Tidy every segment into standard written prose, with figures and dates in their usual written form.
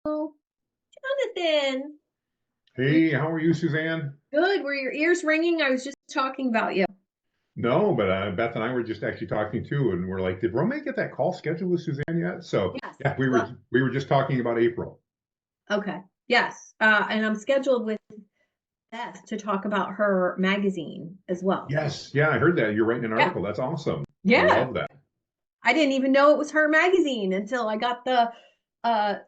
Oh, Jonathan. Hey, how are you, Suzanne? Good. Were your ears ringing? I was just talking about you. No, but Beth and I were just actually talking too, and we're like, did Romeo get that call scheduled with Suzanne yet? So Yes. yeah, we were Well, we were just talking about April. okay. Yes. And I'm scheduled with Beth to talk about her magazine as well. Yes, yeah, I heard that. You're writing an Yeah. article. That's awesome. I Yeah. love that. I didn't even know it was her magazine until I got the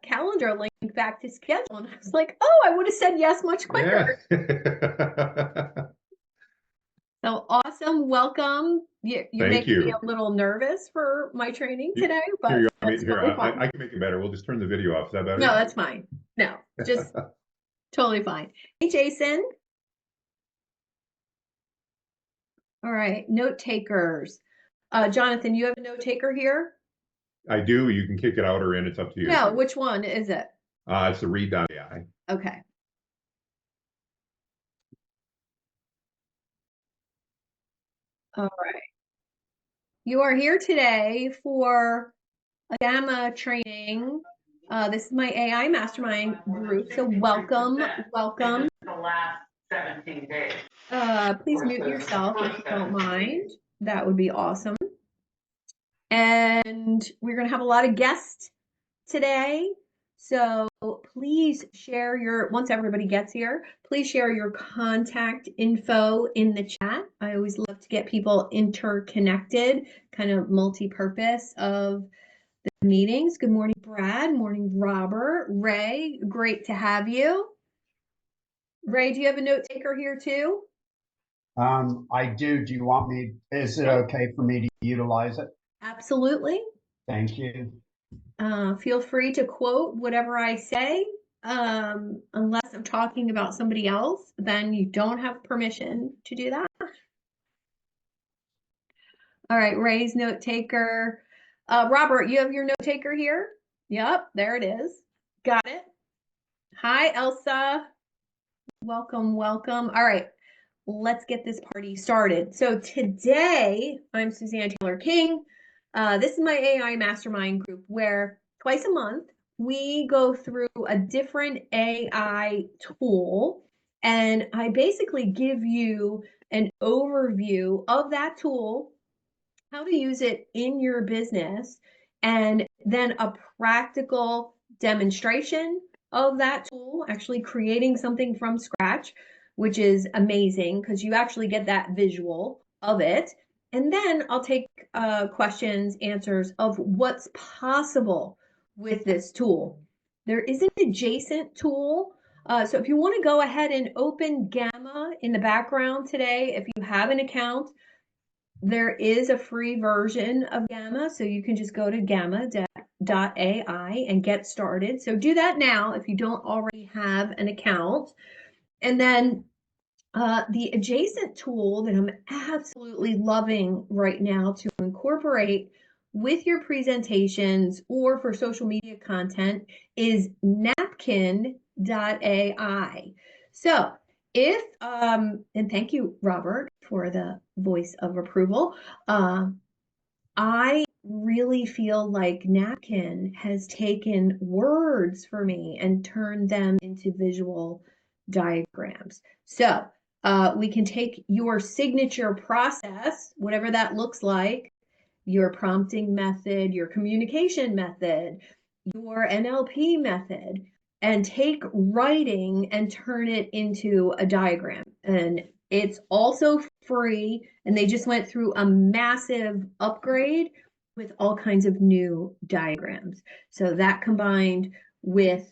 calendar link back to schedule. And I was like, oh, I would have said yes much quicker. Yeah. So awesome. Welcome. You're Thank making me you. a little nervous for my training You- today, Here but you are. that's Here, totally fine. I can make it better. We'll just turn the video off. Is that No, better? that's fine. No, just totally fine. Hey, Jason. All right, note takers. Jonathan, you have a note taker here? I do. You can kick it out or in. It's up to you. No, which one is it? It's the read.ai. Okay. All right. You are here today for a Gamma training. This is my AI mastermind group. So welcome, welcome. The last 17 days. Please mute yourself if you don't mind. That would be awesome. And we're going to have a lot of guests today. So please share once everybody gets here, please share your contact info in the chat. I always love to get people interconnected, kind of multi-purpose of the meetings. Good morning, Brad. Morning, Robert. Ray, great to have you. Ray, do you have a note taker here too? I do. Do you want me, is it Yeah, okay for me to utilize it? absolutely. Thank you. Feel free to quote whatever I say. Unless I'm talking about somebody else, then you don't have permission to do that. All right, Ray's note taker. Robert, you have your note taker here? Yep, there it is. Got it. Hi, Elsa. Welcome, welcome. All right, let's get this party started. So today, I'm Suzanne Taylor King. This is my AI mastermind group where twice a month we go through a different AI tool and I basically give you an overview of that tool, how to use it in your business, and then a practical demonstration of that tool, actually creating something from scratch, which is amazing because you actually get that visual of it. And then I'll take questions, answers of what's possible with this tool. There is an adjacent tool. So if you want to go ahead and open Gamma in the background today, if you have an account, there is a free version of Gamma, so you can just go to gamma.ai and get started. So do that now if you don't already have an account. And then the adjacent tool that I'm absolutely loving right now to incorporate with your presentations or for social media content is napkin.ai. So if, and thank you, Robert, for the voice of approval. I really feel like Napkin has taken words for me and turned them into visual diagrams. So we can take your signature process, whatever that looks like, your prompting method, your communication method, your NLP method, and take writing and turn it into a diagram. And it's also free, and they just went through a massive upgrade with all kinds of new diagrams. So that combined with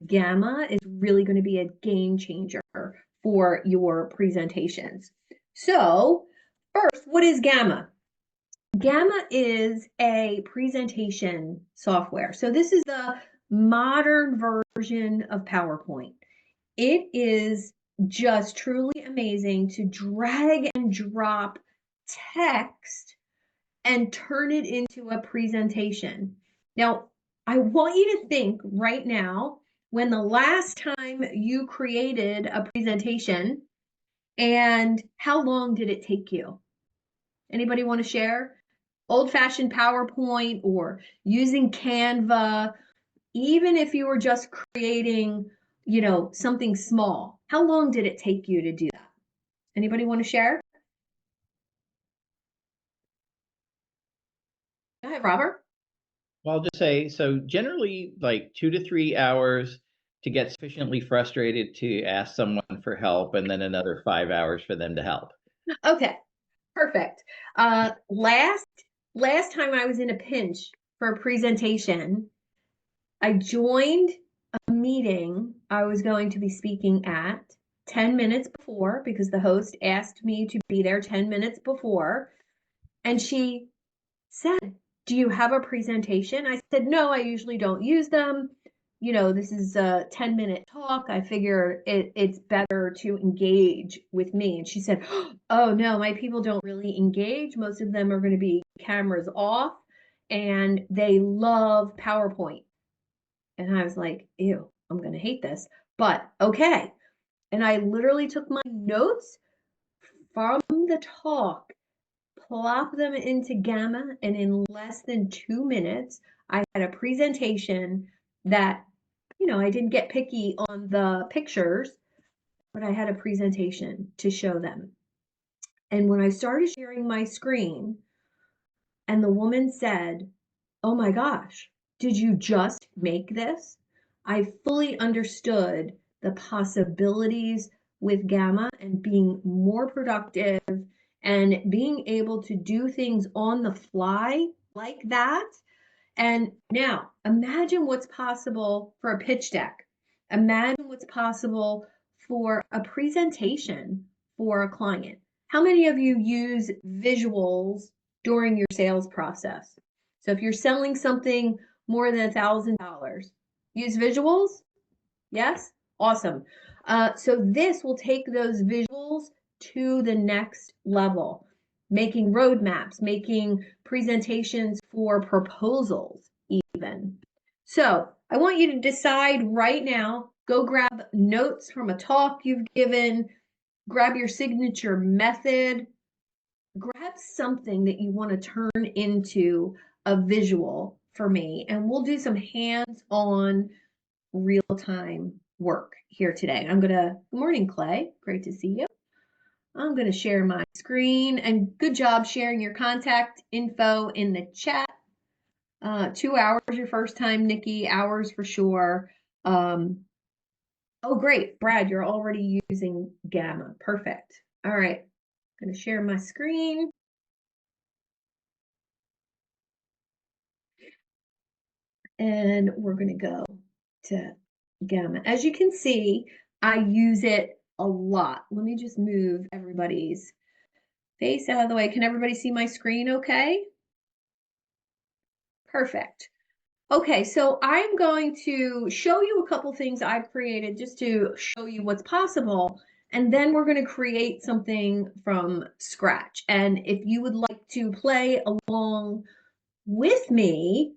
Gamma is really going to be a game changer for your presentations. So, first, what is Gamma? Gamma is a presentation software. So this is the modern version of PowerPoint. It is just truly amazing to drag and drop text and turn it into a presentation. Now, I want you to think right now when the last time you created a presentation and how long did it take you? Anybody want to share? Old-fashioned PowerPoint or using Canva, even if you were just creating, something small, how long did it take you to do that? Anybody want to share? Go ahead, Robert. Well, I'll just say, so generally like 2 to 3 hours to get sufficiently frustrated to ask someone for help, and then another 5 hours for them to help. Okay, perfect. Last time I was in a pinch for a presentation, I joined a meeting I was going to be speaking at 10 minutes before because the host asked me to be there 10 minutes before. And she said, "Do you have a presentation?" I said, "No, I usually don't use them. This is a 10-minute talk. I figure it's better to engage with me." And she said, "Oh, no, my people don't really engage. Most of them are going to be cameras off and they love PowerPoint." And I was like, ew, I'm going to hate this. But okay. And I literally took my notes from the talk, plop them into Gamma, and in less than 2 minutes, I had a presentation that, I didn't get picky on the pictures, but I had a presentation to show them. And when I started sharing my screen, and the woman said, "Oh my gosh, did you just make this?" I fully understood the possibilities with Gamma and being more productive and being able to do things on the fly like that. And now imagine what's possible for a pitch deck. Imagine what's possible for a presentation for a client. How many of you use visuals during your sales process? So if you're selling something more than $1,000, use visuals? Yes? Awesome. So this will take those visuals to the next level, making roadmaps, making presentations for proposals even. So I want you to decide right now, go grab notes from a talk you've given, grab your signature method, grab something that you want to turn into a visual for me, and we'll do some hands-on real-time work here today. Good morning, Clay. Great to see you. I'm going to share my screen, and good job sharing your contact info in the chat. 2 hours your first time, Nikki, hours for sure. Oh, great. Brad, you're already using Gamma. Perfect. All right. I'm going to share my screen. And we're going to go to Gamma. As you can see, I use it a lot. Let me just move everybody's face out of the way. Can everybody see my screen okay? Perfect. Okay, so I'm going to show you a couple things I've created just to show you what's possible, and then we're going to create something from scratch. And if you would like to play along with me,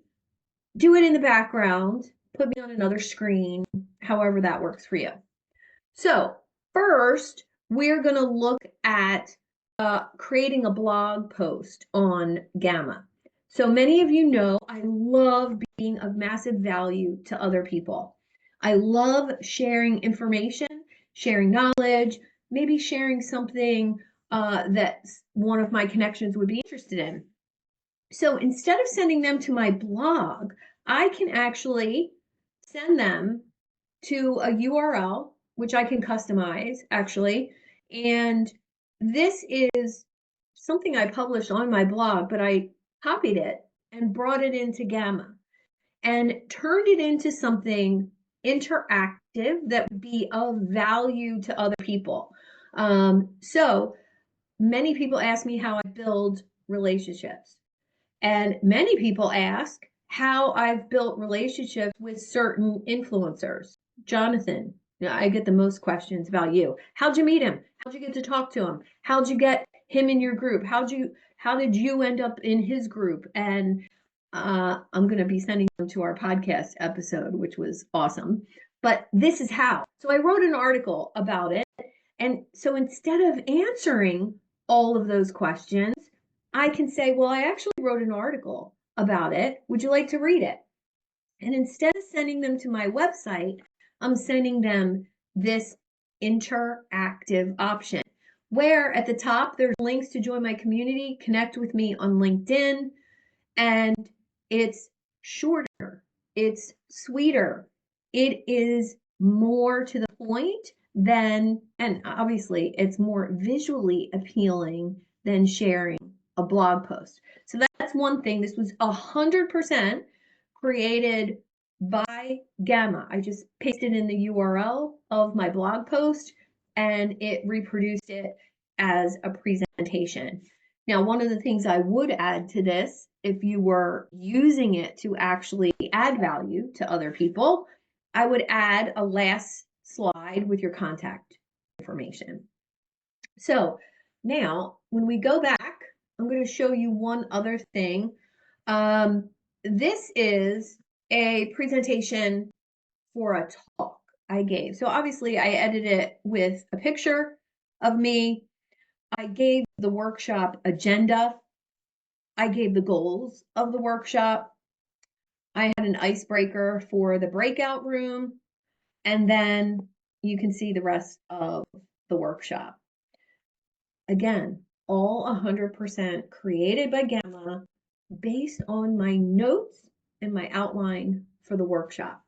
do it in the background, put me on another screen, however that works for you. So first, we're going to look at creating a blog post on Gamma. So many of you know I love being of massive value to other people. I love sharing information, sharing knowledge, maybe sharing something that one of my connections would be interested in. So instead of sending them to my blog, I can actually send them to a URL, which I can customize actually. And this is something I published on my blog, but I copied it and brought it into Gamma and turned it into something interactive that would be of value to other people. So many people ask me how I build relationships. And many people ask how I've built relationships with certain influencers. Jonathan, I get the most questions about you. How'd you meet him? How'd you get to talk to him? How'd you get him in your group? How did you end up in his group? And I'm going to be sending them to our podcast episode, which was awesome. But this is how. So I wrote an article about it. And so instead of answering all of those questions, I can say, well, I actually wrote an article about it. Would you like to read it? And instead of sending them to my website, I'm sending them this interactive option where at the top there's links to join my community, connect with me on LinkedIn, and it's shorter, it's sweeter, it is more to the point than, and obviously it's more visually appealing than sharing a blog post. So that's one thing. This was 100% created by Gamma. I just pasted in the URL of my blog post and it reproduced it as a presentation. Now, one of the things I would add to this, if you were using it to actually add value to other people, I would add a last slide with your contact information. So now, when we go back, I'm going to show you one other thing. This is a presentation for a talk I gave. So obviously I edited it with a picture of me. I gave the workshop agenda. I gave the goals of the workshop. I had an icebreaker for the breakout room. And then you can see the rest of the workshop. Again, all 100% created by Gamma based on my notes and my outline for the workshop.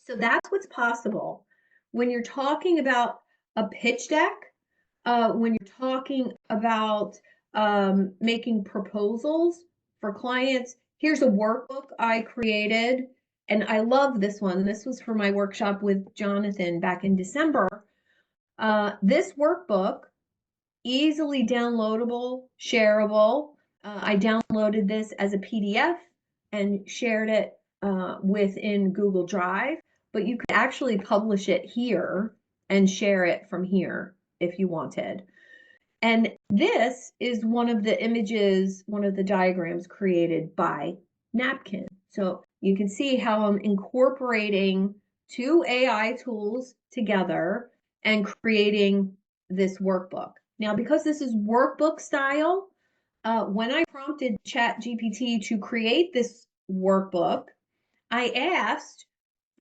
So that's what's possible when you're talking about a pitch deck, when you're talking about making proposals for clients. Here's a workbook I created, and I love this one. This was for my workshop with Jonathan back in December. This workbook, easily downloadable, shareable. I downloaded this as a PDF and shared it within Google Drive, but you could actually publish it here and share it from here if you wanted. And this is one of the images, one of the diagrams created by Napkin. So you can see how I'm incorporating two AI tools together and creating this workbook. Now, because this is workbook style, when I prompted ChatGPT to create this workbook, I asked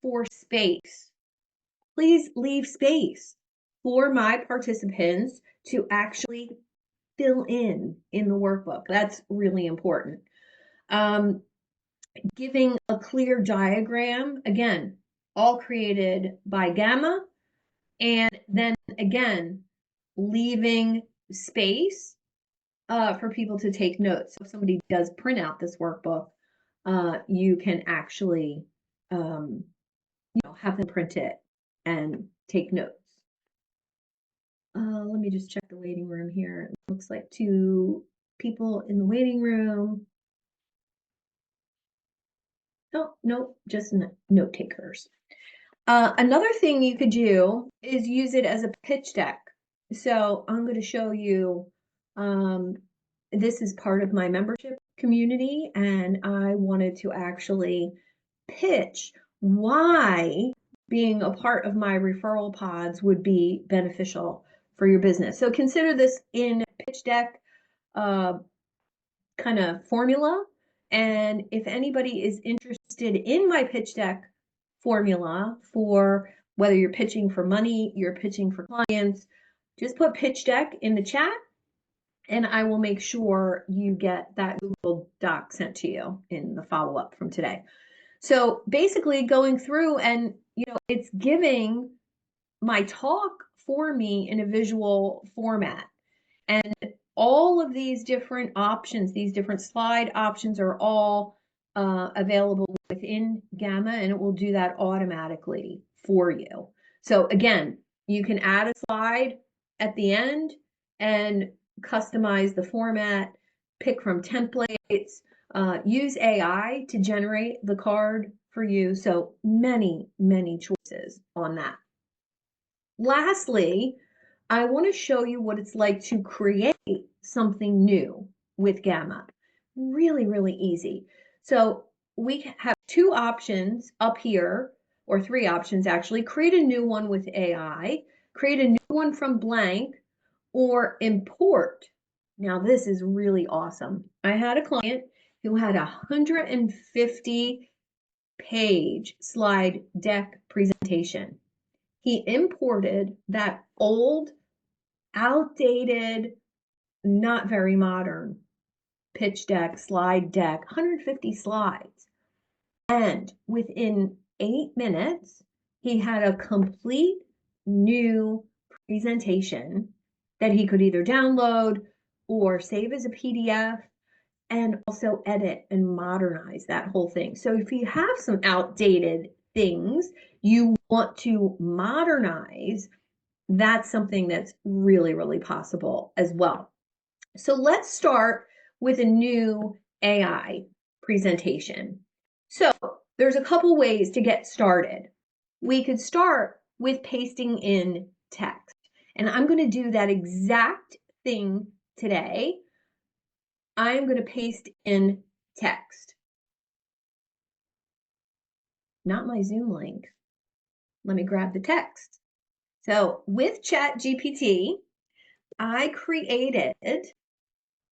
for space. Please leave space for my participants to actually fill in the workbook. That's really important. Giving a clear diagram, again, all created by Gamma, and then again, leaving space for people to take notes. So if somebody does print out this workbook, you can actually have them print it and take notes. Let me just check the waiting room here. It looks like 2 people in the waiting room. Oh, no, just note takers. Another thing you could do is use it as a pitch deck. So I'm going to show you, this is part of my membership community, and I wanted to actually pitch why being a part of my referral pods would be beneficial for your business. So consider this in pitch deck kind of formula. And if anybody is interested in my pitch deck formula for whether you're pitching for money, you're pitching for clients, just put pitch deck in the chat and I will make sure you get that Google Doc sent to you in the follow-up from today. So basically going through and, it's giving my talk for me in a visual format. And all of these different options, these different slide options are all available within Gamma, and it will do that automatically for you. So again, you can add a slide at the end and customize the format, pick from templates, use AI to generate the card for you. So many, many choices on that. Lastly, I want to show you what it's like to create something new with Gamma. Really, really easy. So we have 2 options up here, or 3 options actually. Create a new one with AI, create a new one from blank, or import. Now this is really awesome. I had a client who had 150 page slide deck presentation. He imported that old, outdated, not very modern pitch deck, slide deck, 150 slides. And within 8 minutes, he had a complete new presentation that he could either download or save as a PDF and also edit and modernize that whole thing. So if you have some outdated things you want to modernize, that's something that's really, really possible as well. So let's start with a new AI presentation. So there's a couple ways to get started. We could start with pasting in text. And I'm going to do that exact thing today. I'm going to paste in text. Not my Zoom link. Let me grab the text. So with ChatGPT, I created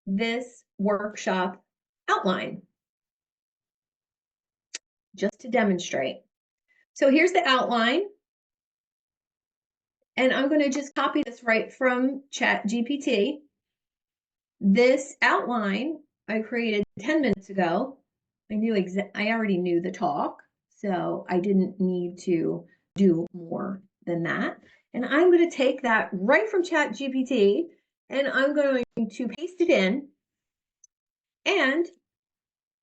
this workshop outline just to demonstrate. So here's the outline. And I'm going to just copy this right from ChatGPT. This outline I created 10 minutes ago. I already knew the talk, so I didn't need to do more than that. And I'm going to take that right from ChatGPT and I'm going to paste it in. And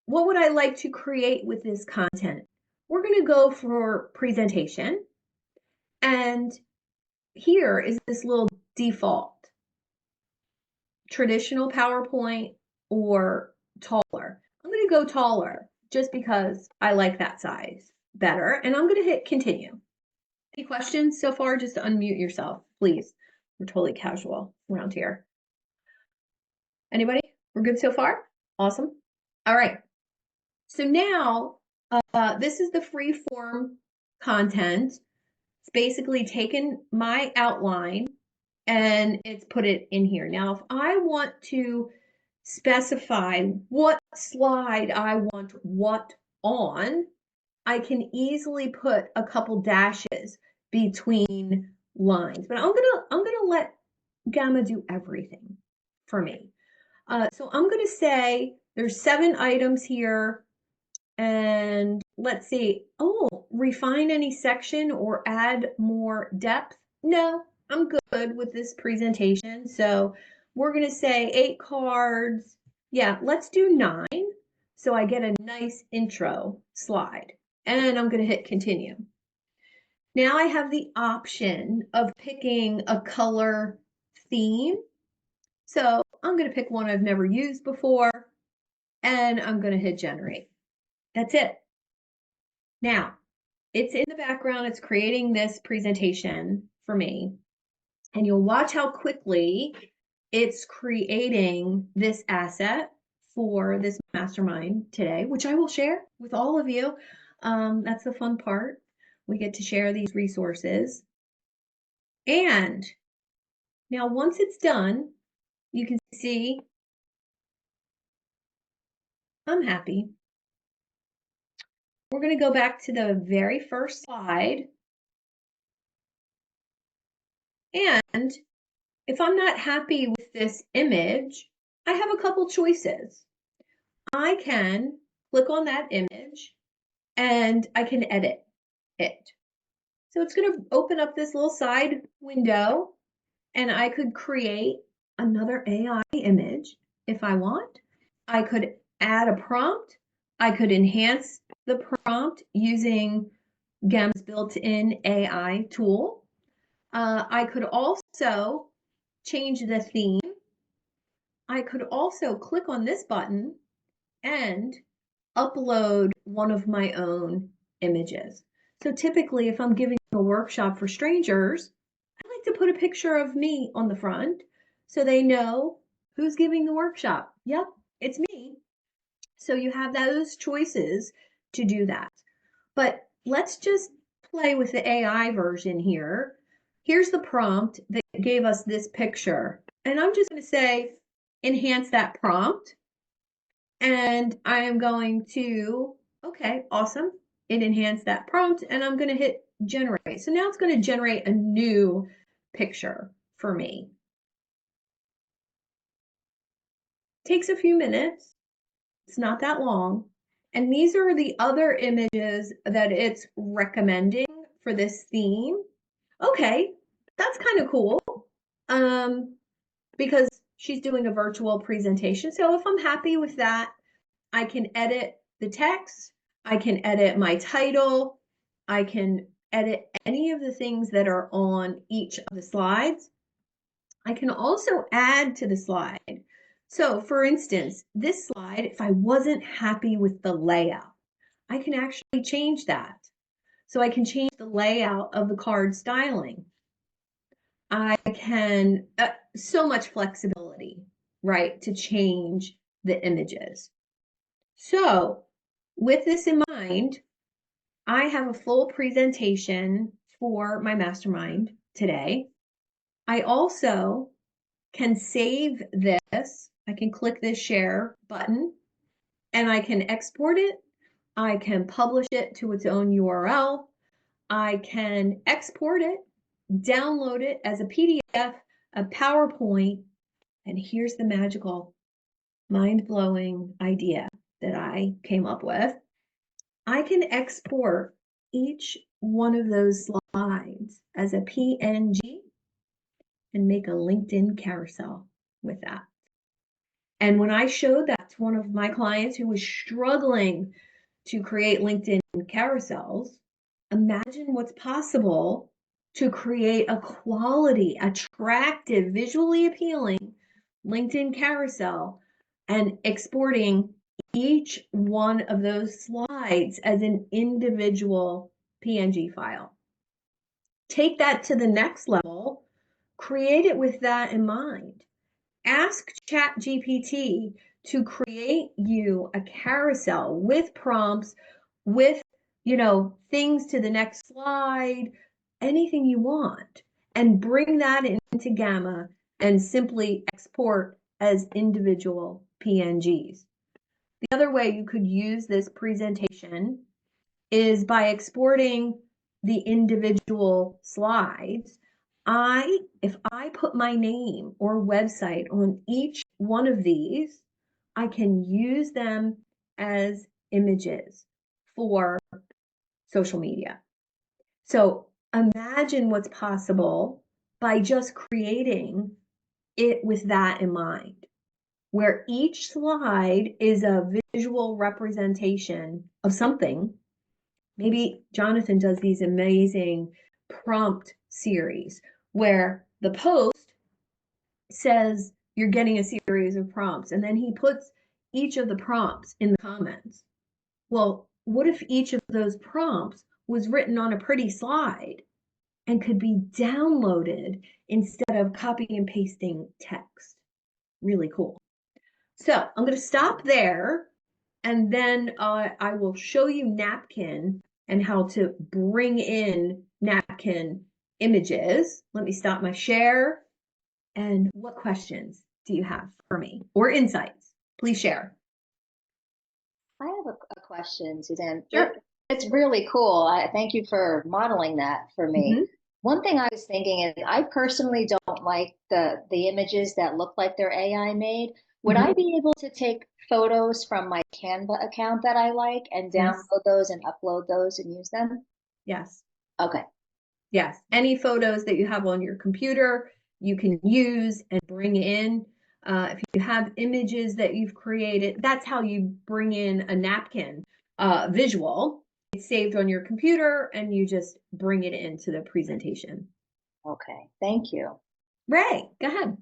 what would I like to create with this content? We're going to go for presentation. And here is this little default. Traditional PowerPoint or taller. I'm going to go taller just because I like that size better. And I'm going to hit continue. Any questions so far? Just to unmute yourself, please. We're totally casual around here. Anybody? We're good so far? Awesome. All right. So now this is the free form content. It's basically taken my outline and it's put it in here. Now, if I want to specify what slide I want what on, I can easily put a couple dashes between lines. But I'm gonna let Gamma do everything for me. So I'm gonna say there's 7 items here. And let's see, refine any section or add more depth. No, I'm good with this presentation. So we're going to say 8 cards. Yeah, let's do 9. So I get a nice intro slide. And I'm going to hit continue. Now I have the option of picking a color theme. So I'm going to pick one I've never used before. And I'm going to hit generate. That's it. Now, it's in the background, it's creating this presentation for me, and you'll watch how quickly it's creating this asset for this mastermind today, which I will share with all of you. That's the fun part. We get to share these resources. And now once it's done, you can see I'm happy. We're going to go back to the very first slide. And if I'm not happy with this image, I have a couple choices. I can click on that image and I can edit it. So it's going to open up this little side window and I could create another AI image if I want. I could add a prompt. I could enhance the prompt using Gamma's built-in AI tool. I could also change the theme. I could also click on this button and upload one of my own images. So typically, if I'm giving a workshop for strangers, I like to put a picture of me on the front so they know who's giving the workshop. Yep, it's me. So you have those choices to do that. But let's just play with the AI version here. Here's the prompt that gave us this picture. And I'm just going to say, enhance that prompt. And I am going to, okay, awesome. it enhanced that prompt, and I'm going to hit generate. So now it's going to generate a new picture for me. Takes a few minutes. It's not that long. And these are the other images that it's recommending for this theme. Okay, that's kind of cool. Because she's doing a virtual presentation. So if I'm happy with that, I can edit the text, I can edit my title, I can edit any of the things that are on each of the slides. I can also add to the slide. So for instance, this slide, if I wasn't happy with the layout, I can actually change that. So I can change the layout of the card styling. I can, so much flexibility, right, to change the images. So with this in mind, I have a full presentation for my mastermind today. I also can save this. I can click this share button and I can export it. I can publish it to its own URL. I can export it, download it as a PDF, a PowerPoint, and here's the magical, mind-blowing idea that I came up with. I can export each one of those slides as a PNG and make a LinkedIn carousel with that. And when I showed that to one of my clients who was struggling to create LinkedIn carousels, imagine what's possible to create a quality, attractive, visually appealing LinkedIn carousel and exporting each one of those slides as an individual PNG file. Take that to the next level, create it with that in mind. Ask ChatGPT to create you a carousel with prompts, with, things to the next slide, anything you want, and bring that into Gamma and simply export as individual PNGs. The other way you could use this presentation is by exporting the individual slides. If I put my name or website on each one of these, I can use them as images for social media. So imagine what's possible by just creating it with that in mind, where each slide is a visual representation of something. Maybe Jonathan does these amazing prompt series where the post says you're getting a series of prompts, and then he puts each of the prompts in the comments. Well, what if each of those prompts was written on a pretty slide and could be downloaded instead of copy and pasting text? Really cool. So I'm going to stop there, and then I will show you Napkin and how to bring in Napkin images. Let me stop my share. And what questions do you have for me or insights? Please share. I have a question, Suzanne. Sure. It's really cool. Thank you for modeling that for me. One thing I was thinking is I personally don't like the images that look like they're AI made. Would I be able to take photos from my Canva account that I like and download those and upload those and use them? Yes. Okay. Yes. Any photos that you have on your computer, you can use and bring in. If you have images that you've created, that's how you bring in a napkin visual. It's saved on your computer and you just bring it into the presentation. Okay. Thank you. Ray, go ahead.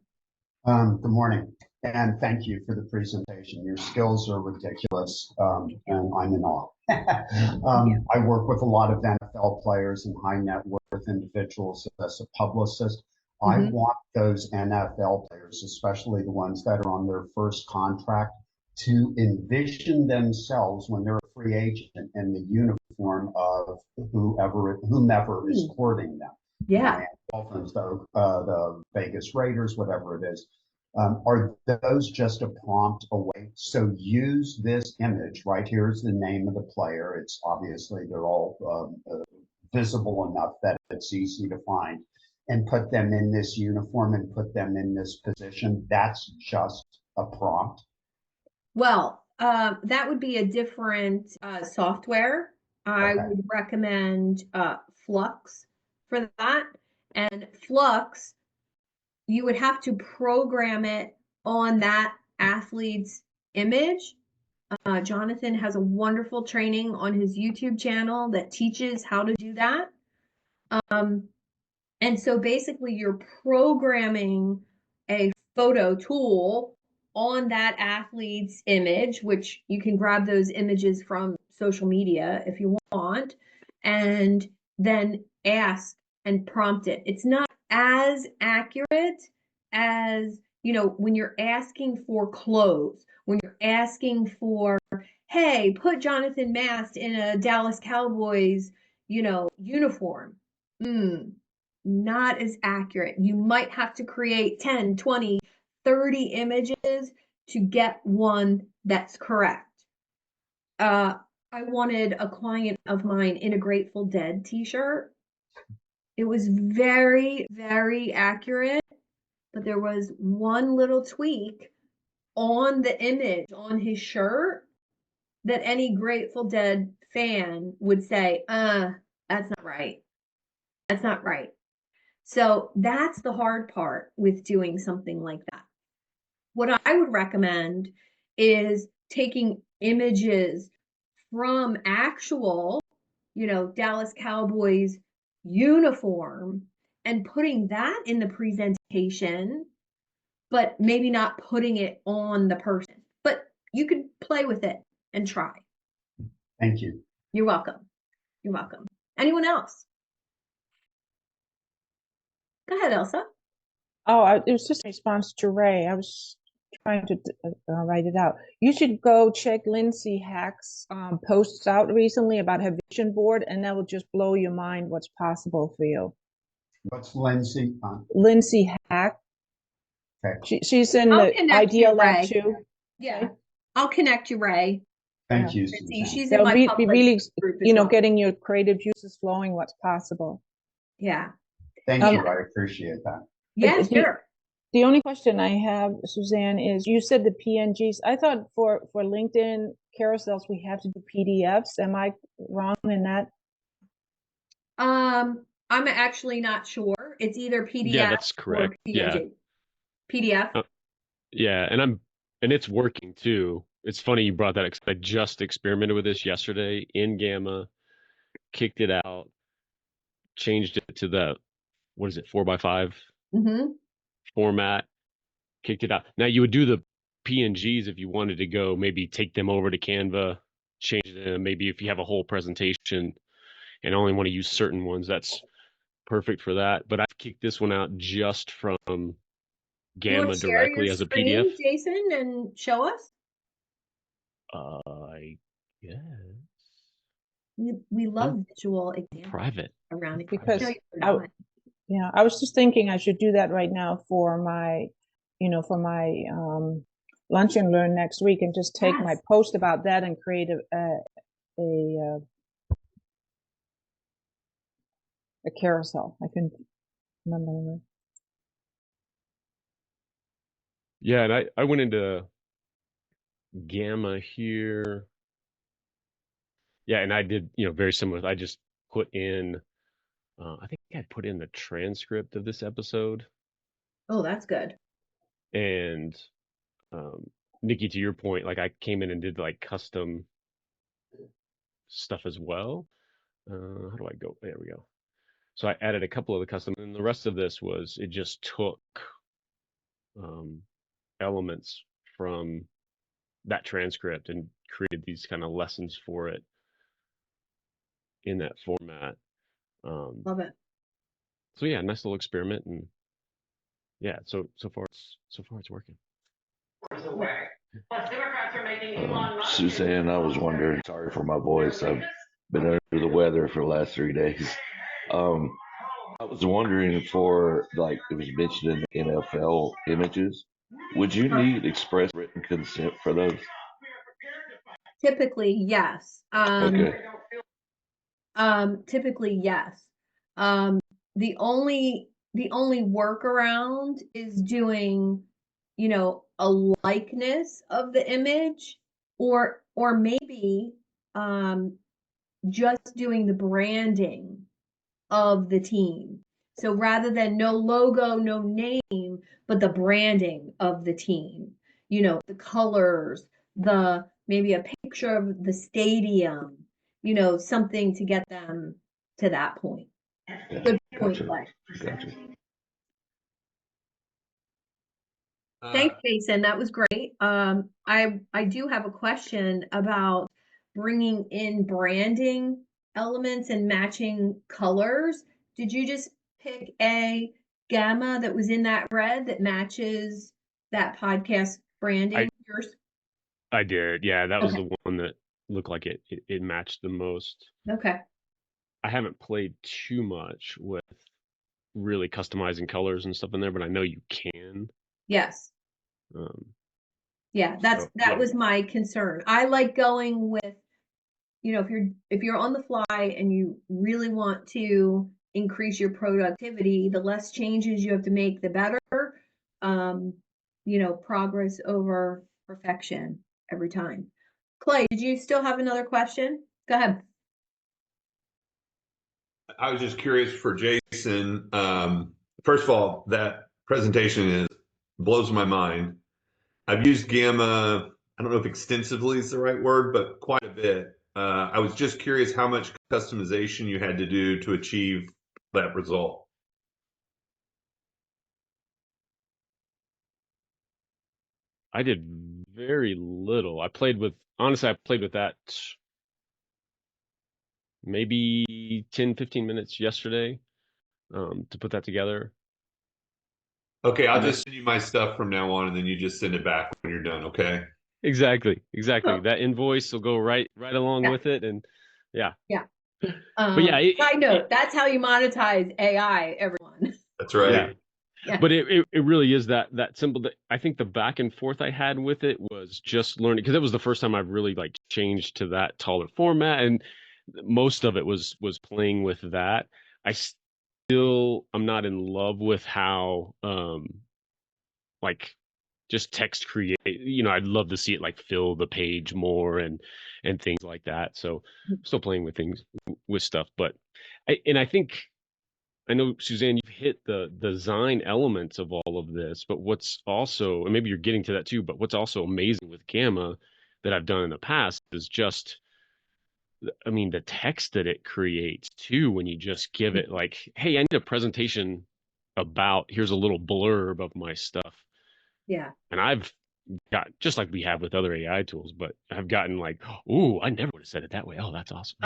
Good morning, and thank you for the presentation. Your skills are ridiculous, and I'm in awe. I work with a lot of NFL players and high net worth individuals as a publicist. I want those NFL players, especially the ones that are on their first contract, to envision themselves when they're a free agent in the uniform of whomever is courting them. Yeah. Dolphins, the Vegas Raiders, whatever it is. Are those just a prompt away? So use this image, right? Here's the name of the player. It's obviously they're all visible enough that it's easy to find, and put them in this uniform and put them in this position. That's just a prompt. Well, that would be a different software. I Okay. would recommend Flux for that. And Flux, you would have to program it on that athlete's image. Jonathan has a wonderful training on his YouTube channel that teaches how to do that. And so basically, you're programming a photo tool on that athlete's image, which you can grab those images from social media if you want, and then ask and prompt it. It's not as accurate as, when you're asking for clothes, when you're asking for, hey, put Jonathan Mast in a Dallas Cowboys, uniform. Not as accurate. You might have to create 10, 20, 30 images to get one that's correct. I wanted a client of mine in a Grateful Dead t-shirt. It was very, very accurate, but there was one little tweak on the image on his shirt that any Grateful Dead fan would say, that's not right. That's not right. So that's the hard part with doing something like that. What I would recommend is taking images from actual, Dallas Cowboys uniform and putting that in the presentation, but maybe not putting it on the person. But you could play with it and try. Thank you. You're welcome. You're welcome. Anyone else? Go ahead, Elsa. Oh, it was just a response to Ray. I was trying to write it out. You should go check Lindsay Hack's posts out recently about her vision board, and that will just blow your mind what's possible for you. What's Lindsay? Lindsay Hack. Okay. She's in I'll the connect Idea you, Lab Ray. too. Yeah, I'll connect you, Ray. Thank you, See, Suzanne. she's in They'll my be public really, group as well. getting your creative juices flowing, what's possible. Yeah. Thank you. I appreciate that. Yeah, sure. The only question I have, Suzanne, is you said the PNGs. I thought for LinkedIn carousels, we have to do PDFs. Am I wrong in that? I'm actually not sure. It's either PDF Yeah, that's correct. or PNG. PDF. Yeah, and it's working too. It's funny you brought that. I just experimented with this yesterday in Gamma, kicked it out, changed it to the, what is it, 4x5 Mm-hmm. format, kicked it out. Now you would do the PNGs if you wanted to go, maybe take them over to Canva, change them. Maybe if you have a whole presentation and only want to use certain ones, that's perfect for that. But I've kicked this one out just from You Gamma want to share your directly as a screen, PDF. Jason, and show us? I guess. We love visual examples Private. around it. Because No, you're not. I was just thinking I should do that right now for my, lunch and learn next week, and just take my Yes. post about that and create a carousel. I can remember. Yeah, and I went into Gamma here. Yeah, and I did, very similar. I just put in, I think I put in the transcript of this episode. Oh, that's good. And Nikki, to your point, like I came in and did like custom stuff as well. How do I go? There we go. So I added a couple of the custom, and the rest of this was, it just took elements from that transcript and created these kind of lessons for it in that format. Love it. So yeah, nice little experiment, and yeah, so far it's working. Suzanne, I was wondering, sorry for my voice. I've been under the weather for the last 3 days. I was wondering, for like it was mentioned in the NFL images, Would you need express written consent for those? Typically, yes. Okay. Typically, yes. Um, the only workaround is doing, a likeness of the image, or maybe just doing the branding of the team. So rather than no logo, no name, but the branding of the team, the colors, the maybe a picture of the stadium, something to get them to that point. Yeah. Good point, Gotcha. Clay. Gotcha. Thanks, Jason. That was great. I do have a question about bringing in branding elements and matching colors. Did you just pick a gamma that was in that red that matches that podcast branding? I Yours? I did. Yeah, that was Okay. the one that looked like it matched the most. Okay. I haven't played too much with really customizing colors and stuff in there, but I know you can. Yes. Um, Yeah, so that yeah, was my concern. I like going with, if you're on the fly and you really want to increase your productivity, the less changes you have to make, the better. Um, progress over perfection every time. Clay, did you still have another question? Go ahead. I was just curious for Jason. First of all, that presentation blows my mind. I've used Gamma, I don't know if extensively is the right word, but quite a bit. I was just curious how much customization you had to do to achieve that result. I did very little. Honestly, I played with that maybe 10, 15 minutes yesterday to put that together. Okay, I'll And just send you my stuff from now on, and then you just send it back when you're done. Okay. exactly. Oh, That invoice will go right along yeah, with it, and yeah. yeah. But yeah, Side note, that's how you monetize AI, everyone. That's yeah. right. Yeah. But it really is that simple. That I think the back and forth I had with it was just learning, because it was the first time I've really like changed to that taller format, and most of it was playing with that. I'm not in love with how like just text create, I'd love to see it like fill the page more and things like that. So I'm still playing with things with stuff, but I think I know, Suzanne, you've hit the design elements of all of this, but what's also, and maybe you're getting to that too, but what's also amazing with Gamma that I've done in the past is just, I mean, the text that it creates too, when you just give it like, hey, I need a presentation about, here's a little blurb of my stuff. Yeah. And I've got, just like we have with other AI tools, but I've gotten like, oh, I never would have said it that way. Oh, that's awesome.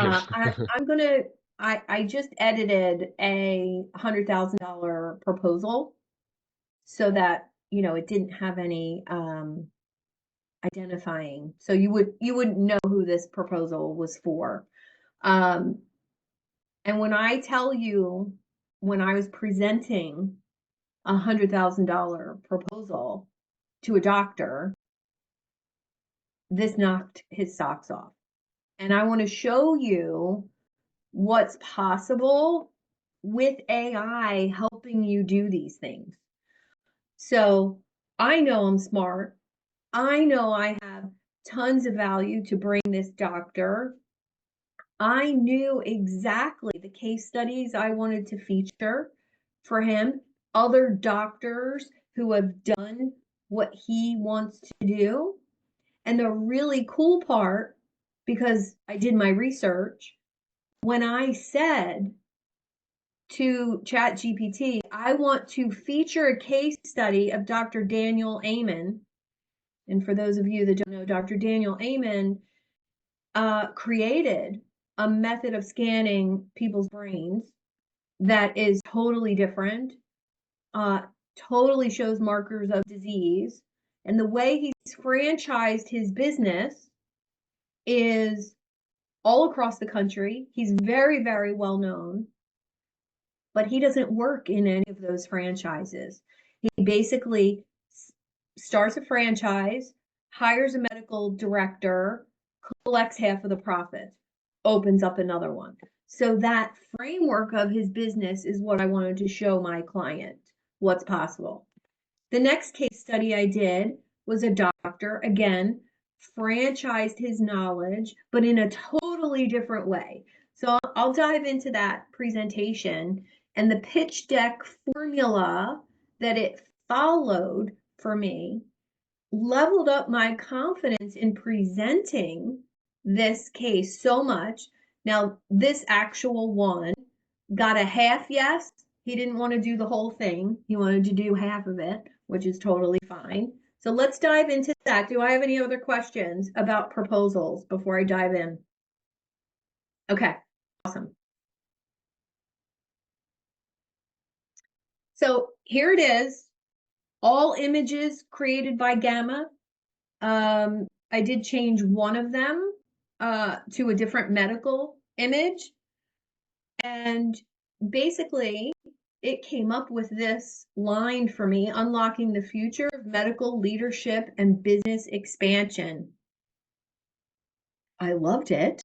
I just edited a $100,000 proposal so that, it didn't have any identifying. So you wouldn't know who this proposal was for. Um, and when I tell you, when I was presenting a $100,000 proposal to a doctor, this knocked his socks off. And I want to show you what's possible with AI helping you do these things. So I know I'm smart. I know I have tons of value to bring this doctor. I knew exactly the case studies I wanted to feature for him, other doctors who have done what he wants to do. And the really cool part, because I did my research, when I said to ChatGPT, I want to feature a case study of Dr. Daniel Amen. And for those of you that don't know, Dr. Daniel Amen created a method of scanning people's brains that is totally different, totally shows markers of disease. And the way he's franchised his business is all across the country. He's very, very well known, but he doesn't work in any of those franchises. He basically starts a franchise, hires a medical director, collects half of the profits, opens up another one. So that framework of his business is what I wanted to show my client what's possible. The next case study I did was a doctor, again, franchised his knowledge, but in a totally different way. So I'll dive into that presentation and the pitch deck formula that it followed for me leveled up my confidence in presenting this case so much. Now, this actual one got a half yes. He didn't want to do the whole thing. He wanted to do half of it, which is totally fine. So let's dive into that. Do I have any other questions about proposals before I dive in? Okay, awesome. So here it is, all images created by Gamma. I did change one of them to a different medical image. And basically, it came up with this line for me, unlocking the future of medical leadership and business expansion. I loved it.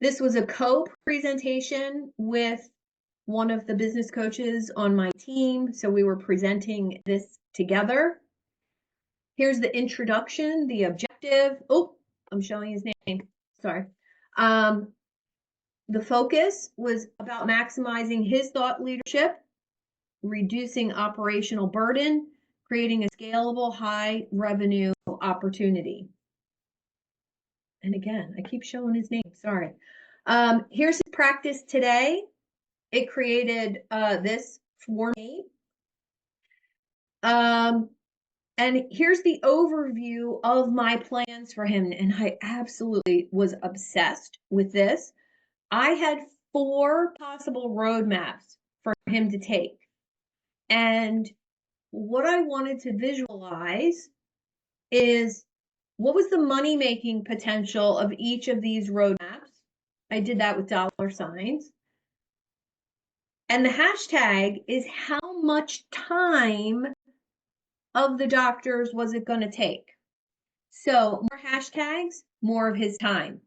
This was a co-presentation with one of the business coaches on my team. So we were presenting this together. Here's the introduction, the objective. Oh, I'm showing his name. Sorry. The focus was about maximizing his thought leadership, reducing operational burden, creating a scalable high revenue opportunity. And again, I keep showing his name, sorry. Here's his practice today. It created this for me. And here's the overview of my plans for him. And I absolutely was obsessed with this. I had 4 possible roadmaps for him to take. And what I wanted to visualize is what was the money-making potential of each of these roadmaps. I did that with dollar signs. And the hashtag is how much time of the doctors was it going to take? So more hashtags, more of his time.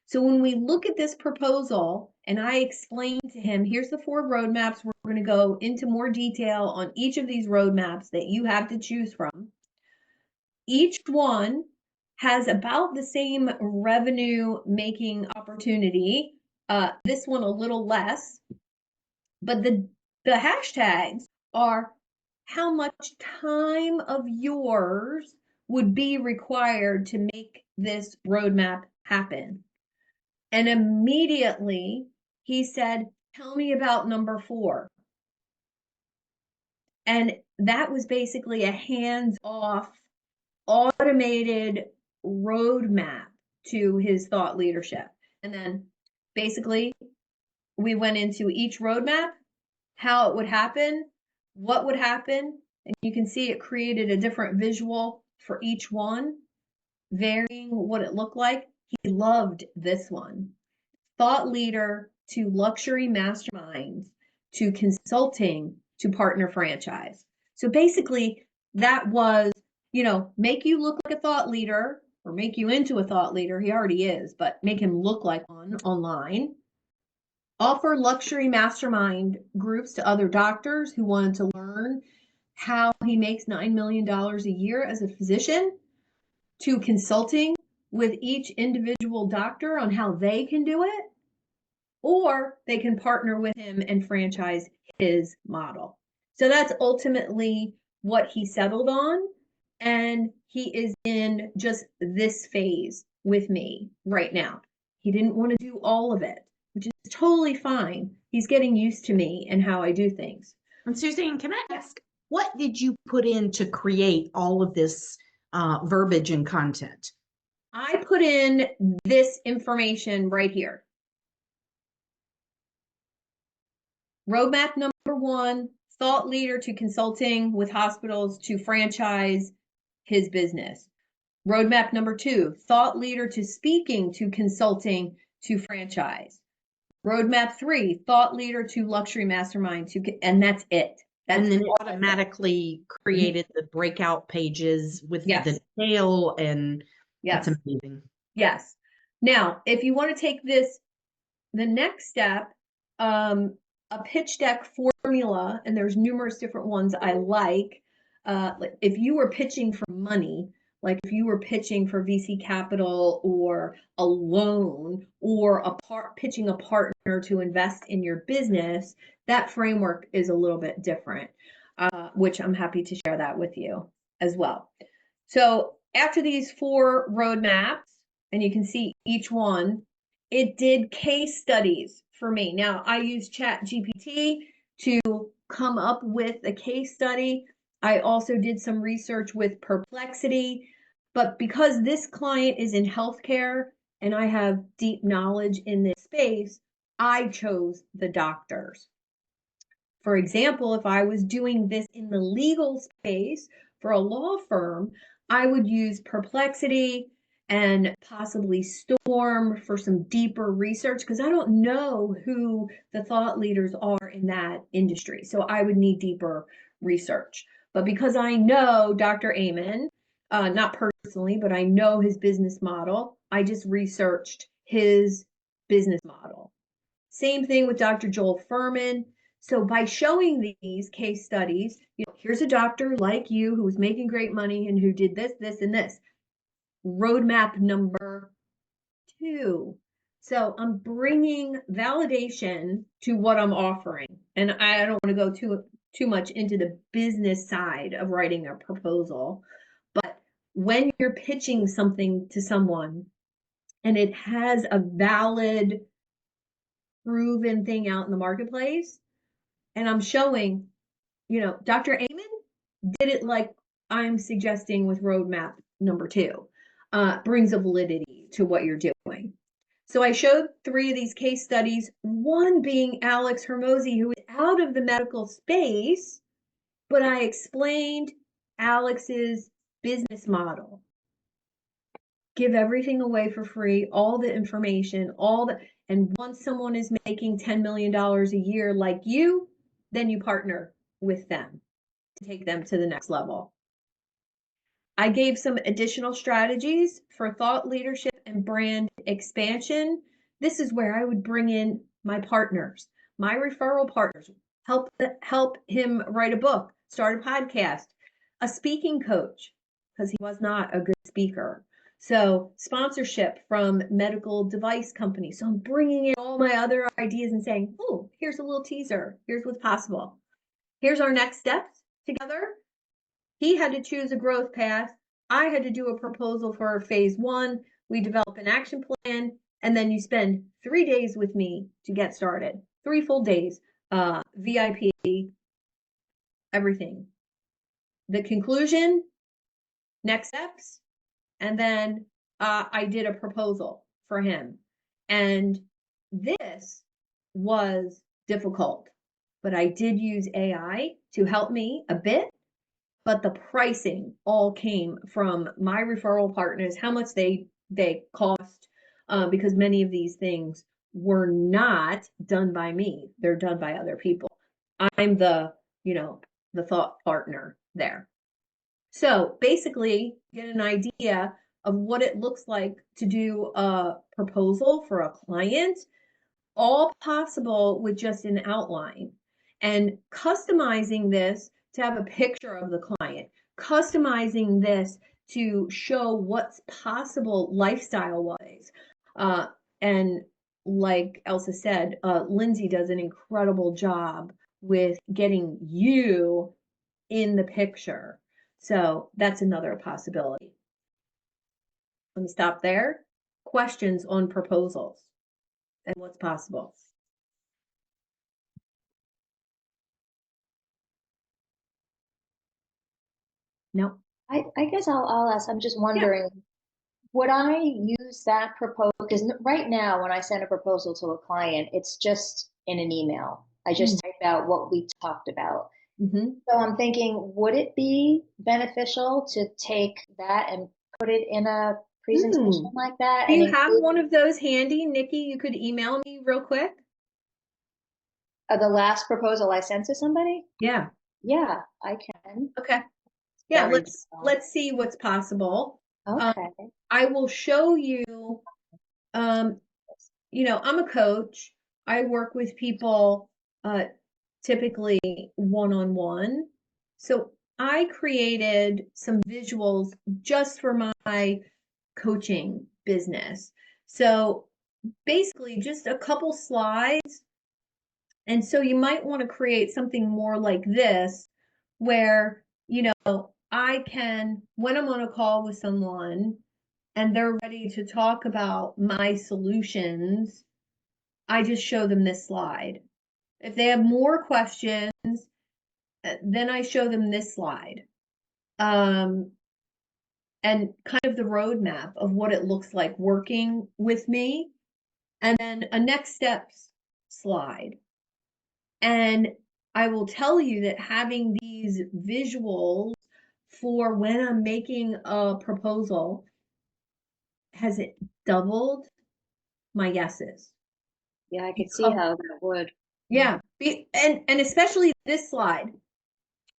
So when we look at this proposal and I explain to him, here's the 4 roadmaps, we're going to go into more detail on each of these roadmaps that you have to choose from. Each one has about the same revenue making opportunity. This one a little less, but the hashtags are how much time of yours would be required to make this roadmap happen. And immediately he said, tell me about number 4. And that was basically a hands-off, automated roadmap to his thought leadership. And then basically we went into each roadmap, how it would happen, what would happen. And you can see it created a different visual for each one, varying what it looked like. He loved this one. Thought leader to luxury masterminds to consulting to partner franchise. So basically that was, make you look like a thought leader or make you into a thought leader. He already is, but make him look like one online. Offer luxury mastermind groups to other doctors who wanted to learn how he makes $9 million a year as a physician, to consulting with each individual doctor on how they can do it, or they can partner with him and franchise his model. So that's ultimately what he settled on. And he is in just this phase with me right now. He didn't want to do all of it, which is totally fine. He's getting used to me and how I do things. And Suzanne, can I ask, what did you put in to create all of this verbiage and content? I put in this information right here. Roadmap number 1, thought leader to consulting with hospitals to franchise his business. Roadmap number 2, thought leader to speaking to consulting to franchise. Roadmap 3, thought leader to luxury mastermind and that's it. That's And then what I did. automatically created the breakout pages with Yes. the detail, and Yes. that's amazing. Yes. Now, if you want to take this, the next step, a pitch deck formula, and there's numerous different ones I like. If you were pitching for money, like if you were pitching for VC capital or a loan or pitching a partner to invest in your business, that framework is a little bit different, which I'm happy to share that with you as well. So after these 4 roadmaps, and you can see each one, it did case studies for me. Now, I use ChatGPT to come up with a case study. I also did some research with Perplexity, but because this client is in healthcare and I have deep knowledge in this space, I chose the doctors. For example, if I was doing this in the legal space for a law firm, I would use Perplexity and possibly Storm for some deeper research because I don't know who the thought leaders are in that industry. So I would need deeper research. But because I know Dr. Amen, not personally, but I know his business model, I just researched his business model. Same thing with Dr. Joel Furman. So by showing these case studies, here's a doctor like you who was making great money and who did this, this, and this. Roadmap number 2. So I'm bringing validation to what I'm offering. And I don't want to go too much into the business side of writing a proposal. But when you're pitching something to someone and it has a valid, proven thing out in the marketplace, and I'm showing, Dr. Amen did it like I'm suggesting with roadmap number 2, brings a validity to what you're doing. So I showed 3 of these case studies, one being Alex Hermosi, who is out of the medical space, but I explained Alex's business model. Give everything away for free, all the information, and once someone is making $10 million a year like you, then you partner with them to take them to the next level. I gave some additional strategies for thought leadership and brand expansion. This is where I would bring in my partners, my referral partners, help him write a book, start a podcast, a speaking coach, because he was not a good speaker. So sponsorship from medical device companies. So I'm bringing in all my other ideas and saying, oh, here's a little teaser. Here's what's possible. Here's our next steps together. He had to choose a growth path. I had to do a proposal for phase 1. We develop an action plan, and then you spend 3 days with me to get started. 3 full days, VIP, everything. The conclusion, next steps, and then I did a proposal for him. And this was difficult, but I did use AI to help me a bit. But the pricing all came from my referral partners, how much they cost, because many of these things were not done by me. They're done by other people. I'm the thought partner there. So basically, get an idea of what it looks like to do a proposal for a client, all possible with just an outline, and customizing this to have a picture of the client, customizing this to show what's possible lifestyle-wise. And like Elsa said, Lindsay does an incredible job with getting you in the picture. So that's another possibility. Let me stop there. Questions on proposals and what's possible? No. I guess I'll ask, I'm just wondering, would I use that proposal? Because right now, when I send a proposal to a client, it's just in an email. I just type out what we talked about. So I'm thinking, would it be beneficial to take that and put it in a presentation like that? Do you have one of those handy, Nikki? You could email me real quick. The last proposal I sent to somebody? Yeah. Yeah, I can. Okay. Yeah, Very well. let's see what's possible. Okay. I will show you, I'm a coach. I work with people typically one-on-one. So I created some visuals just for my coaching business. So basically just a couple slides. And so you might want to create something more like this, where, I can, when I'm on a call with someone and they're ready to talk about my solutions, I just show them this slide. If they have more questions, then I show them this slide. And kind of the roadmap of what it looks like working with me, and then a next steps slide. And I will tell you that having these visuals for when I'm making a proposal has it doubled my yeses. Yeah, I could see how that would. Yeah, and especially this slide.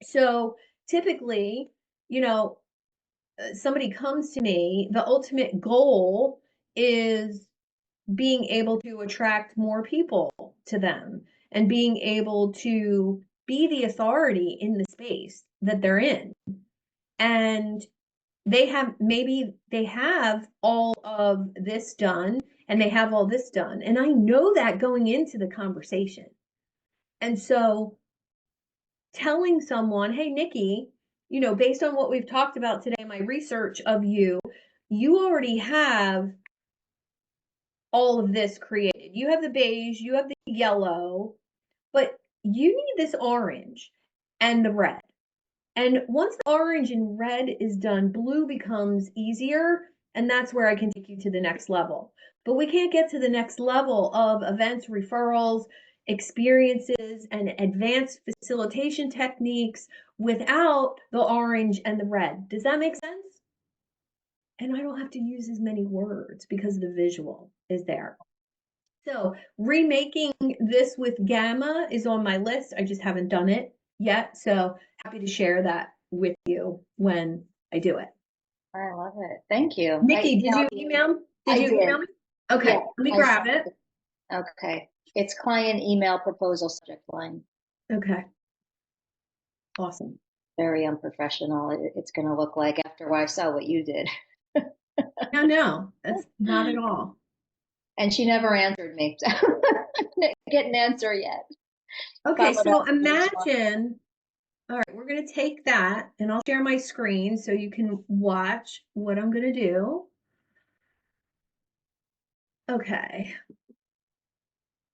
So typically, somebody comes to me, the ultimate goal is being able to attract more people to them and being able to be the authority in the space that they're in. And maybe they have all of this done and they have all this done. And I know that going into the conversation. And so telling someone, hey, Nikki, based on what we've talked about today, my research of you, you already have all of this created. You have the beige, you have the yellow, but you need this orange and the red. And once the orange and red is done, blue becomes easier, and that's where I can take you to the next level. But we can't get to the next level of events, referrals, experiences, and advanced facilitation techniques without the orange and the red. Does that make sense? And I don't have to use as many words because the visual is there. So remaking this with Gamma is on my list. I just haven't done it yet. So happy to share that with you when I do it. I love it. Thank you. Nikki, did you email? I did. Email me? Okay, Yeah, let me I grab sent it. Okay. It's client email proposal subject line. Okay. Awesome. Very unprofessional. It's going to look like after I saw what you did. No, that's not at all. And she never answered me. Get an answer yet. Okay, Followed so up. imagine, all right, we're going to take that and I'll share my screen so you can watch what I'm going to do. Okay.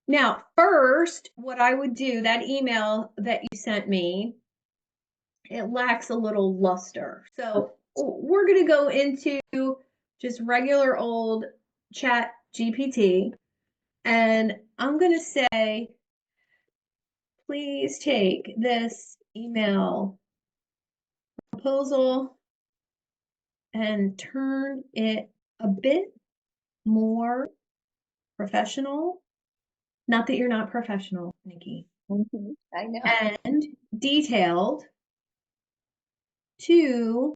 Now, first, what I would do, that email that you sent me, it lacks a little luster. So we're going to go into just regular old chat GPT, and I'm going to say, please take this email proposal and turn it a bit more professional. Not that you're not professional, Nikki. I know. And detailed to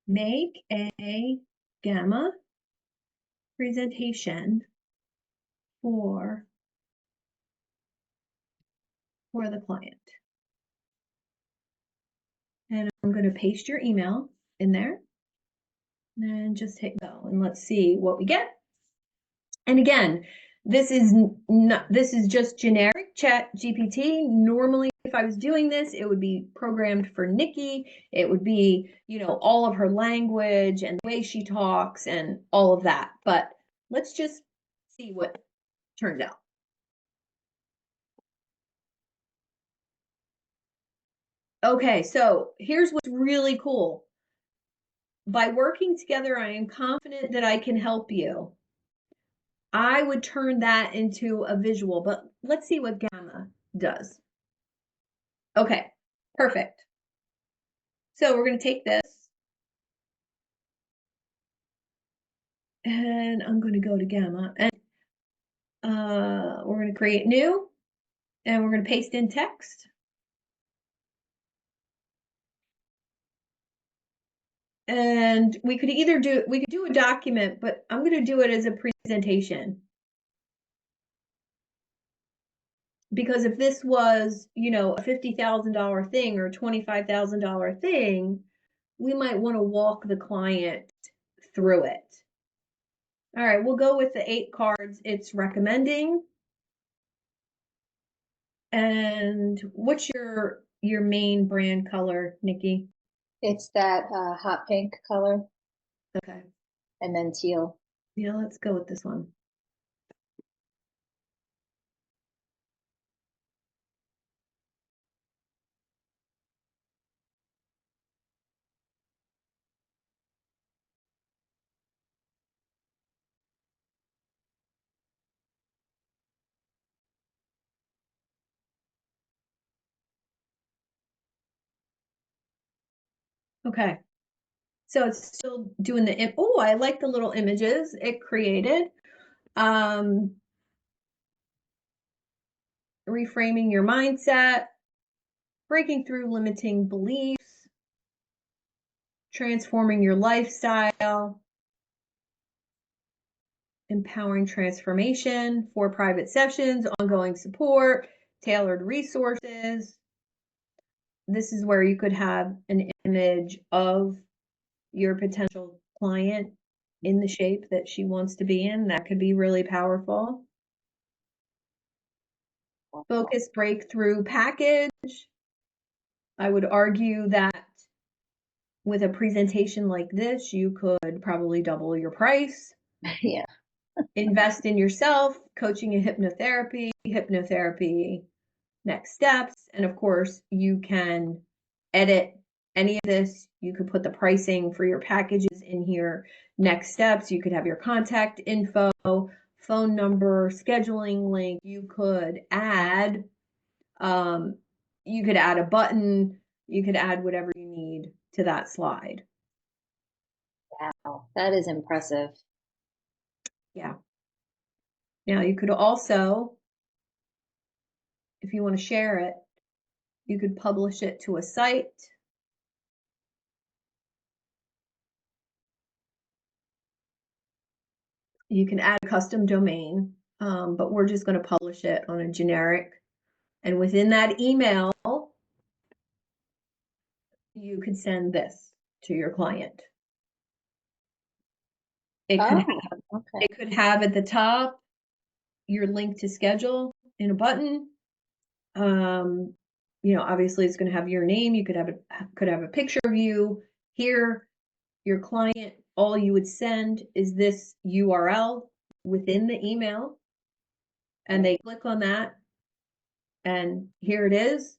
make a Gamma presentation for the client. And I'm going to paste your email in there and just hit go and let's see what we get. And again, this is just generic chat GPT. Normally, if I was doing this, it would be programmed for Nikki. It would be, all of her language and the way she talks and all of that. But let's just see what turns out. Okay, so here's what's really cool. By working together, I am confident that I can help you. I would turn that into a visual, but let's see what Gamma does. Okay, perfect. So we're going to take this and I'm going to go to Gamma and we're going to create new and we're going to paste in text. And we could do a document, but I'm going to do it as a presentation. Because if this was, you know, a $50,000 thing or a $25,000 thing, we might want to walk the client through it. All right, we'll go with the 8 cards it's recommending. And what's your main brand color, Nikki? It's that hot pink color. Okay. And then teal. Yeah, let's go with this one. Okay. So it's still doing the, oh, I like the little images it created. Reframing your mindset, breaking through limiting beliefs, transforming your lifestyle, empowering transformation, 4 private sessions, ongoing support, tailored resources. This is where you could have an image of your potential client in the shape that she wants to be in. That could be really powerful. Focus breakthrough package. I would argue that with a presentation like this, you could probably double your price. Yeah. Invest in yourself, coaching and hypnotherapy, next steps. And of course, you can edit any of this. You could put the pricing for your packages in here. Next steps, you could have your contact info, phone number, scheduling link. You could add a button. You could add whatever you need to that slide. Wow, that is impressive. Yeah. Now you could also, if you want to share it, you could publish it to a site. You can add a custom domain, but we're just going to publish it on a generic. And within that email, you could send this to your client. It could have at the top your link to schedule in a button. You know, obviously it's going to have your name. You could have a picture of you here, your client. All you would send is this URL within the email, and they click on that, and here it is.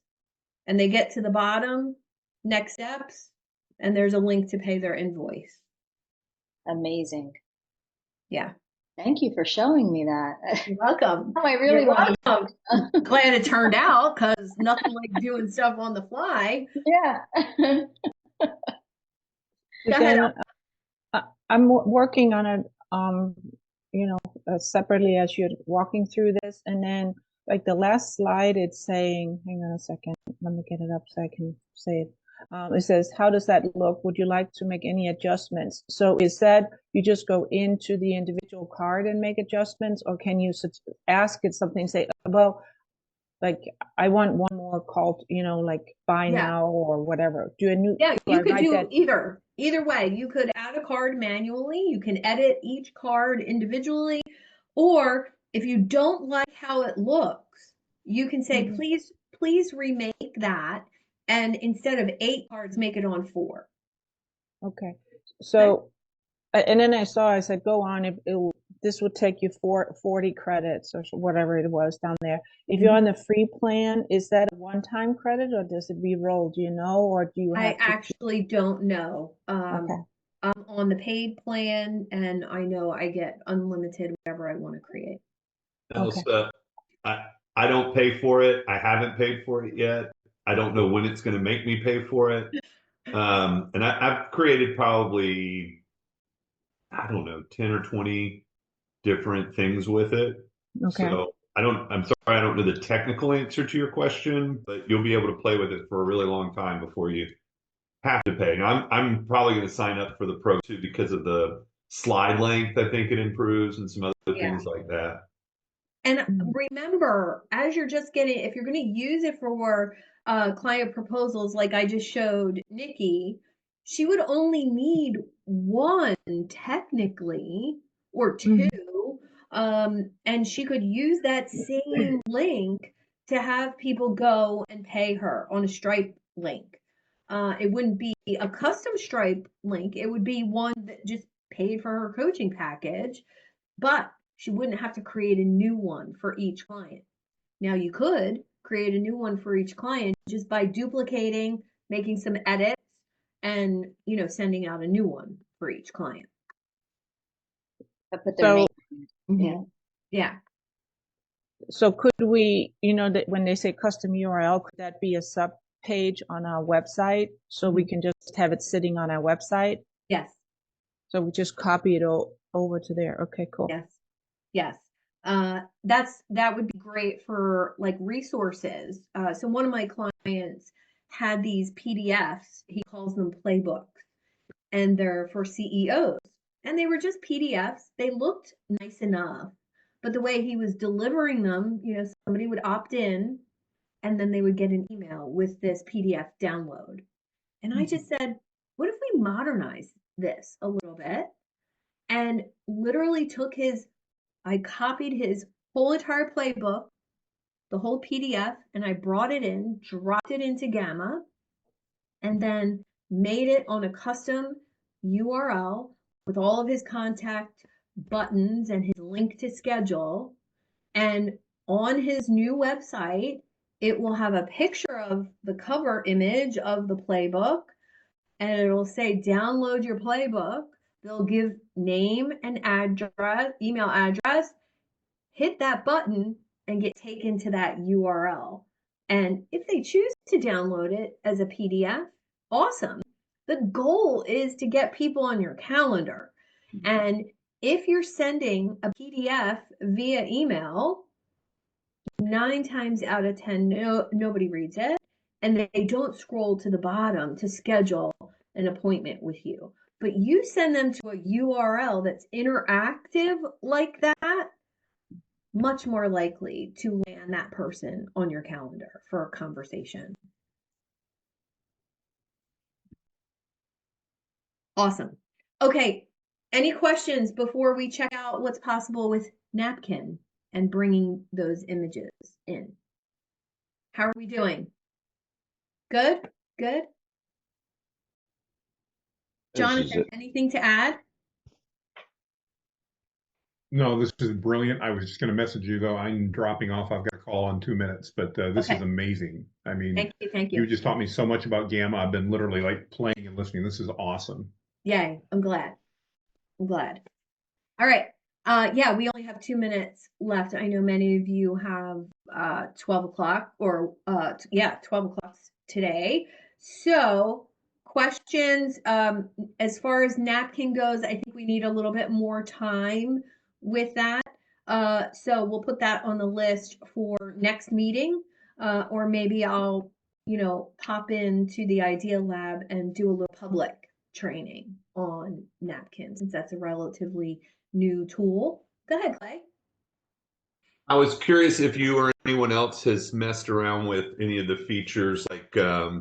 And they get to the bottom, next steps, and there's a link to pay their invoice. Amazing. Yeah. Thank you for showing me that. You're welcome. Oh, I really want to. Glad it turned out, because nothing like doing stuff on the fly. Yeah. Go ahead. I'm working on it, you know, separately as you're walking through this, and then like the last slide, it's saying, hang on a second, let me get it up so I can say it. It says, how does that look? Would you like to make any adjustments? So is that you just go into the individual card and make adjustments, or can you ask it something, say, well, like I want one more call, you know, like buy now or whatever. Yeah, you could do either way. You could add a card manually. You can edit each card individually, or if you don't like how it looks, you can say, please remake that, and instead of 8 cards, make it on 4. Okay. So, and then I said, go on. This would take you 40 credits or whatever it was down there. If you're on the free plan, is that a one-time credit, or does it re-roll? Do you know, or do you have I actually don't know. Okay. I'm on the paid plan, and I know I get unlimited whatever I want to create. Elsa, I don't pay for it. I haven't paid for it yet. I don't know when it's going to make me pay for it. And I've created probably, I don't know, 10 or 20 different things with it. Okay. So I'm sorry, I don't know the technical answer to your question, but you'll be able to play with it for a really long time before you have to pay. Now, I'm probably going to sign up for the pro too because of the slide length. I think it improves and some other things like that. And remember, as you're just getting, if you're going to use it for client proposals, like I just showed Nikki, she would only need one technically or two. And she could use that same link to have people go and pay her on a Stripe link. It wouldn't be a custom Stripe link. It would be one that just paid for her coaching package, but she wouldn't have to create a new one for each client. Now you could create a new one for each client just by duplicating, making some edits, and sending out a new one for each client. Put their So, yeah. So could we, that when they say custom URL, could that be a sub page on our website? So we can just have it sitting on our website? Yes. So we just copy it over to there. Okay, cool. Yes. That would be great for like resources. So one of my clients had these PDFs, he calls them playbooks, and they're for CEOs. And they were just PDFs. They looked nice enough, but the way he was delivering them, somebody would opt in and then they would get an email with this PDF download. And I just said, what if we modernize this a little bit? And literally I copied his whole entire playbook, the whole PDF, and I brought it in, dropped it into Gamma, and then made it on a custom URL with all of his contact buttons and his link to schedule. And on his new website, it will have a picture of the cover image of the playbook, and it'll say download your playbook. They'll give name and address, email address, hit that button and get taken to that URL. And if they choose to download it as a PDF, awesome. The goal is to get people on your calendar. And if you're sending a PDF via email, 9 times out of 10, nobody reads it, and they don't scroll to the bottom to schedule an appointment with you. But you send them to a URL that's interactive like that, much more likely to land that person on your calendar for a conversation. Awesome. Okay. Any questions before we check out what's possible with Napkin and bringing those images in? How are we doing? Good? Good? Jonathan, anything to add? No, this is brilliant. I was just going to message you, though. I'm dropping off. I've got a call in 2 minutes, but this is amazing. I mean, thank you. You just taught me so much about Gamma. I've been literally like playing and listening. This is awesome. Yay. I'm glad. All right. Yeah, we only have 2 minutes left. I know many of you have 12 o'clock or 12 o'clock today. So questions, as far as Napkin goes, I think we need a little bit more time with that. So we'll put that on the list for next meeting, or maybe I'll, pop into the Idea Lab and do a little public training on Napkin, since that's a relatively new tool. Go ahead, Clay. I was curious if you or anyone else has messed around with any of the features like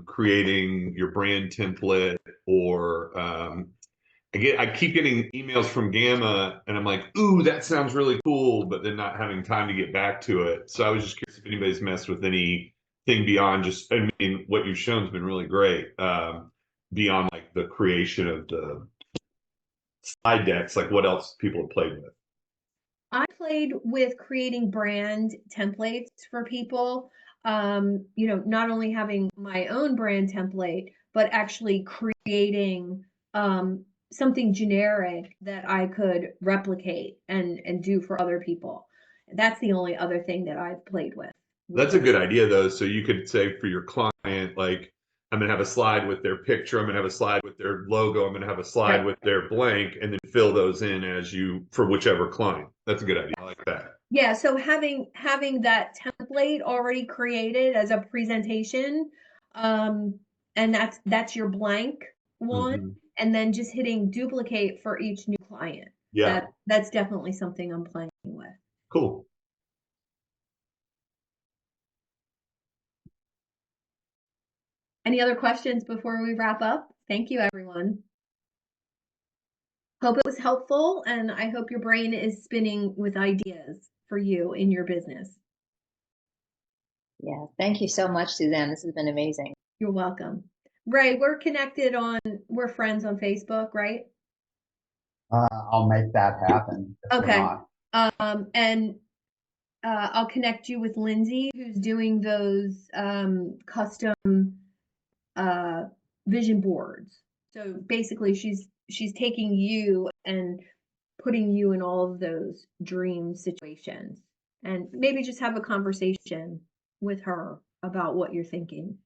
creating your brand template, or I keep getting emails from Gamma and I'm like, ooh, that sounds really cool, but then not having time to get back to it. So I was just curious if anybody's messed with anything beyond just, I mean, what you've shown has been really great. Beyond like the creation of the slide decks, like what else people have played with. I played with creating brand templates for people. Not only having my own brand template, but actually creating something generic that I could replicate and do for other people. That's the only other thing that I've played with. That's a good idea, though. So you could say for your client, like, I'm going to have a slide with their picture. I'm going to have a slide with their logo. I'm going to have a slide with their blank, and then fill those in as you, for whichever client. That's a good idea. I like that. Yeah. So having that template already created as a presentation, and and that's your blank one, Mhm. and then just hitting duplicate for each new client. Yeah. That's definitely something I'm playing with. Cool. Any other questions before we wrap up? Thank you, everyone. Hope it was helpful, and I hope your brain is spinning with ideas for you in your business. Yeah, thank you so much, Suzanne. This has been amazing. You're welcome. Ray, we're friends on Facebook, right? I'll make that happen. If we're Okay. not. And I'll connect you with Lindsay, who's doing those custom vision boards. So basically, she's taking you and putting you in all of those dream situations, and maybe just have a conversation with her about what you're thinking.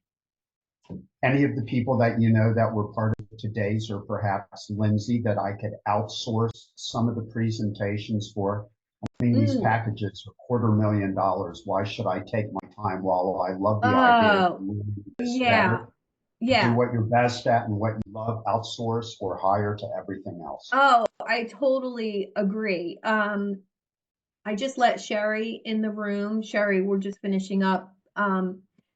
Any of the people that you know that were part of today's, or perhaps Lindsay, that I could outsource some of the presentations for? I mean, these packages are $250,000. Why should I take my time while I love the idea of moving this better? Do what you're best at and what you love, outsource or hire to everything else. Oh, I totally agree. I just let Sherry in the room. Sherry, we're just finishing up.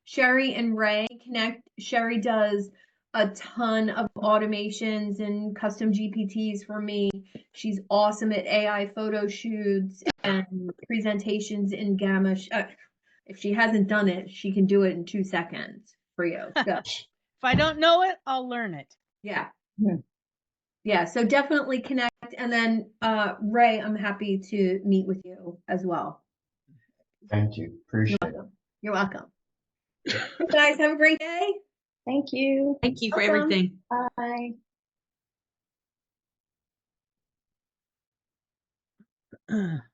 Sherry and Ray connect. Sherry does a ton of automations and custom GPTs for me. She's awesome at AI photo shoots and presentations in Gamma. If she hasn't done it, she can do it in 2 seconds for you. So. If I don't know it, I'll learn it. Yeah. Yeah, so definitely connect. And then Ray, I'm happy to meet with you as well. Thank you. Appreciate it. You're welcome. Guys, have a great day. Thank you. Thank you for everything. Bye.